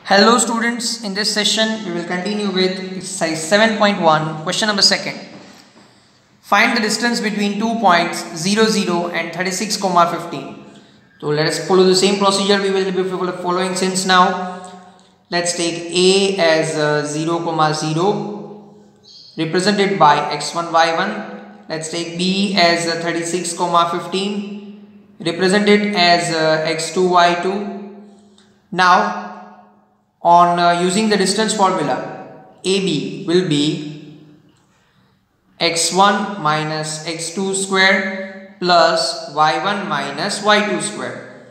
Hello students, in this session we will continue with exercise 7.1, question number 2nd. Find the distance between 2 points 0, 0 and 36, 15. So let us follow the same procedure we will be following since now. Let's take A as 0, 0 represented by x1, y1. Let's take B as 36, 15 represented as x2, y2. Now on using the distance formula, AB will be x1 minus x2 square plus y1 minus y2 square.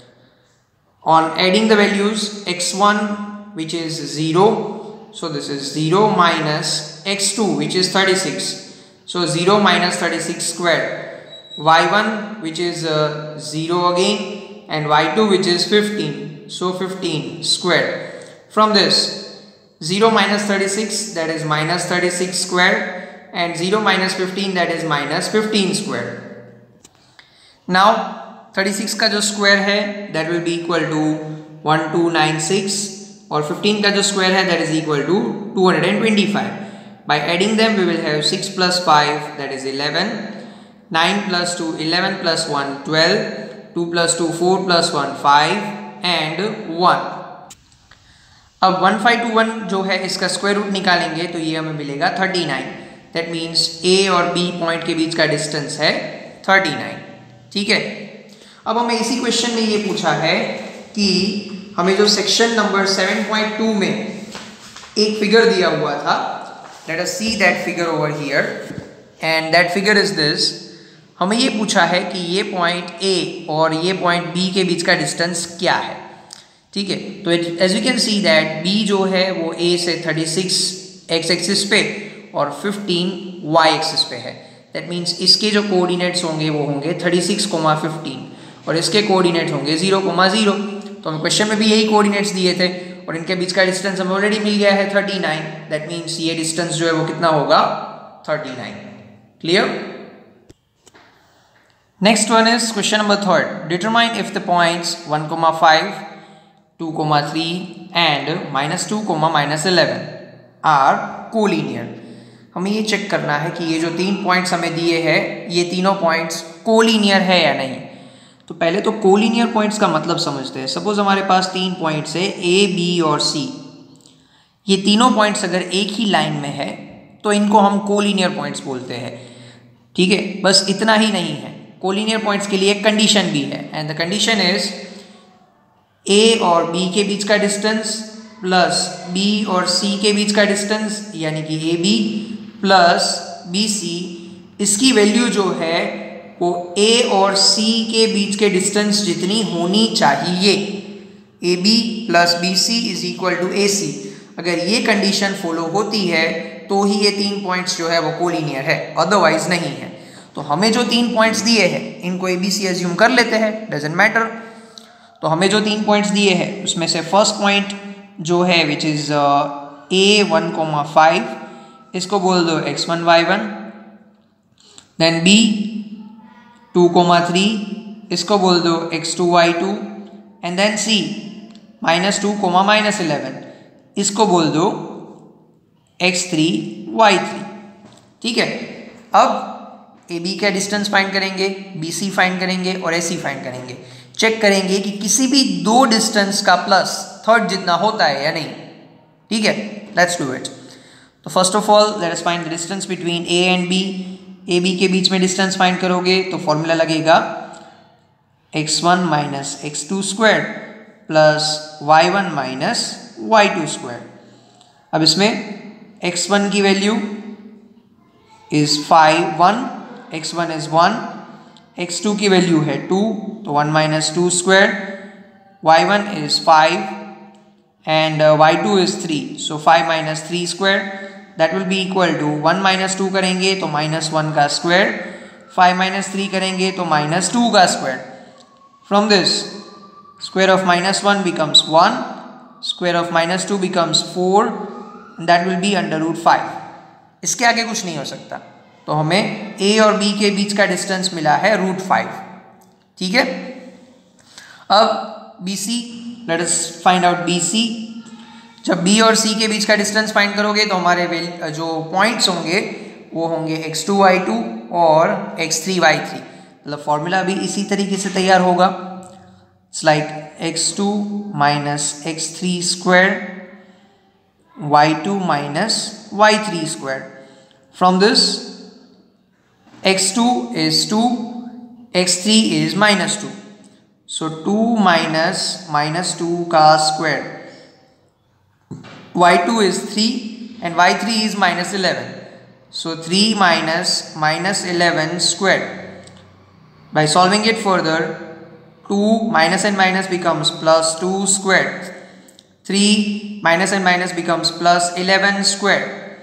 On adding the values, x1 which is 0, so this is 0 minus x2 which is 36, so 0 minus 36 square, y1 which is 0 again, and y2 which is 15, so 15 square. From this, 0 minus 36, that is minus 36 square, and 0 minus 15, that is minus 15 square. Now 36 का जो square है that will be equal to 1296 और 15 का जो square है that is equal to 225. By adding them we will have 6 plus 5, that is 11, 9 plus 2 11 plus 1 12, 2 plus 2 4 plus 1 5 and 1. अब 1521 जो है इसका स्क्वायर रूट निकालेंगे तो ये हमें मिलेगा 39. दैट मीन्स ए और बी पॉइंट के बीच का डिस्टेंस है 39. ठीक है. अब हमें इसी क्वेश्चन में ये पूछा है कि हमें जो सेक्शन नंबर 7.2 में एक फिगर दिया हुआ था, let us see that figure over here and that figure is this. हमें ये पूछा है कि ये पॉइंट ए और ये पॉइंट बी के बीच का डिस्टेंस क्या है. ठीक है. तो as you can see that B जो है वो ए से 36 एक्स एक्सिस पे और 15 वाई एक्सिस पे है. दैट मीन्स इसके जो कोऑर्डिनेट्स होंगे वो होंगे 36, 15 और इसके कोऑर्डिनेट होंगे 0, 0. तो हमें क्वेश्चन में भी यही कोऑर्डिनेट्स दिए थे और इनके बीच का डिस्टेंस हमें ऑलरेडी मिल गया है 39. दैट मीन्स ये डिस्टेंस जो है वो कितना होगा 39. Clear. Next one is question number 3rd. Determine if the points 1, 5, 2, 3 and -2, -11 are collinear. हमें ये चेक करना है कि ये जो 3 पॉइंट्स हमें दिए हैं ये तीनों पॉइंट्स कोलिनियर है या नहीं. तो पहले तो कोलिनियर पॉइंट्स का मतलब समझते हैं. सपोज हमारे पास 3 पॉइंट्स है A, B और C. ये तीनों पॉइंट्स अगर एक ही लाइन में है तो इनको हम कोलिनियर पॉइंट्स बोलते हैं. ठीक है. बस इतना ही नहीं है, कोलिनियर पॉइंट्स के लिए एक कंडीशन भी है and the condition is A और B के बीच का डिस्टेंस प्लस B और C के बीच का डिस्टेंस यानी कि AB प्लस BC, इसकी वैल्यू जो है वो A और C के बीच के डिस्टेंस जितनी होनी चाहिए. AB plus BC is equal to AC. अगर ये कंडीशन फॉलो होती है तो ही ये 3 पॉइंट्स जो है वो कोलिनियर है, अदरवाइज नहीं है. तो हमें जो 3 पॉइंट्स दिए हैं इनको ABC एज्यूम कर लेते हैं, डजेंट मैटर. तो हमें जो 3 पॉइंट्स दिए हैं उसमें से फर्स्ट पॉइंट जो है विच इज़ A 1, 5, इसको बोल दो x1, y1. देन B 2, 3, इसको बोल दो x2, y2. And then C -2, -11, इसको बोल दो x3, y3. ठीक है. अब AB का डिस्टेंस फाइंड करेंगे, BC फाइंड करेंगे और AC फाइंड करेंगे. चेक करेंगे कि किसी भी 2 डिस्टेंस का प्लस थर्ड जितना होता है या नहीं. ठीक है. Let's do it. तो first of all let us find the distance between A and B. A B के बीच में डिस्टेंस फाइंड करोगे तो फॉर्मूला लगेगा x1 minus x2 square plus y1 minus y2 square. अब इसमें x1 की value is 1, x1 is 1, x2 की value है 2, तो 1 minus 2 square, y1 is 5 and y2 is 3, so 5 minus 3 square that will be equal to 1 minus 2 करेंगे तो -1 का square, 5 minus 3 करेंगे तो -2 का square. From this square of -1 becomes 1, square of -2 becomes 4 that will B √5. इसके आगे कुछ नहीं हो सकता. तो हमें A और B के बीच का डिस्टेंस मिला है √5. ठीक है. अब BC, let us find out BC. जब बी और सी के बीच का डिस्टेंस फाइंड करोगे तो हमारे जो पॉइंट्स होंगे वो होंगे x2 y2 और x3 y3। मतलब फॉर्मूला भी इसी तरीके से तैयार होगा। It's like x2 minus x3 square y2 minus y3 square. From this x2 is 2, x3 is minus 2, so 2 minus 2 का square, y2 is 3 and y3 is minus 11, so 3 minus 11 square. By solving it further, 2 minus and minus becomes plus 2 square, 3 minus and minus becomes plus 11 square.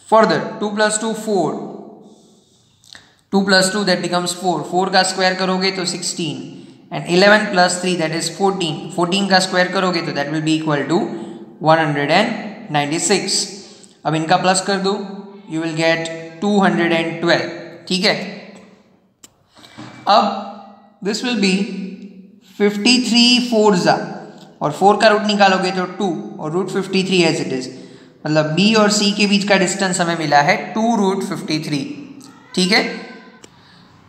Further 2 plus 2 4, 2 plus 2 that becomes 4, 4 का square करोगे तो 16 and 11 plus 3 that is 14, 14 का square करोगे तो that will be equal to 196। अब इनका plus कर दो, you will get 212। ठीक है, अब this will be 53 4 जा और 4 का रूट निकालोगे तो 2 और रूट 53 एज इट इज। मतलब B और C के बीच का डिस्टेंस हमें मिला है 2 रूट 53। ठीक है,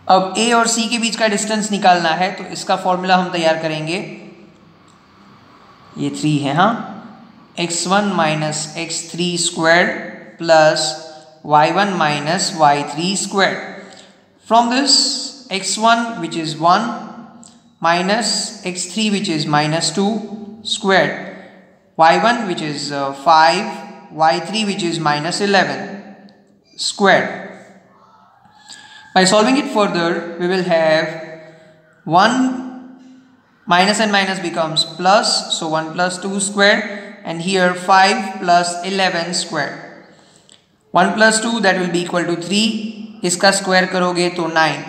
अब A और C के बीच का डिस्टेंस निकालना है तो इसका फॉर्मूला हम तैयार करेंगे। ये 3 है, हाँ, x1 minus x3 square plus y1 minus y3 square. From this x1 which is 1 minus x3 which is minus 2 squared, y1 which is 5, y3 which is minus 11 squared. By solving it further, we will have 1 minus and minus becomes plus, so 1 plus 2 squared, and here 5 plus 11 squared. 1 plus 2 that will be equal to 3, इसका square करोगे तो 9,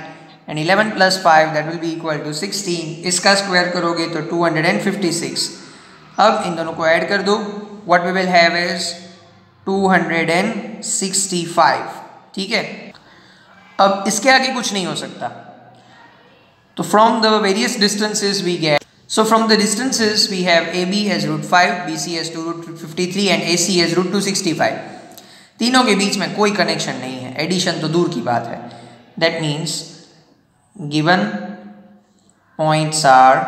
and 11 plus 5 that will be equal to 16, इसका square करोगे तो 256। अब इन दोनों को add कर दो, what we will have is 265। ठीक है, अब इसके आगे कुछ नहीं हो सकता। तो from the various distances we get, so from the distances we have AB as root 5, BC as 2 root 53 and AC as root 265। तीनों के बीच में कोई कनेक्शन नहीं है, एडिशन तो दूर की बात है। That means given points are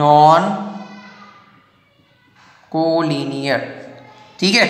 non-collinear। ठीक है,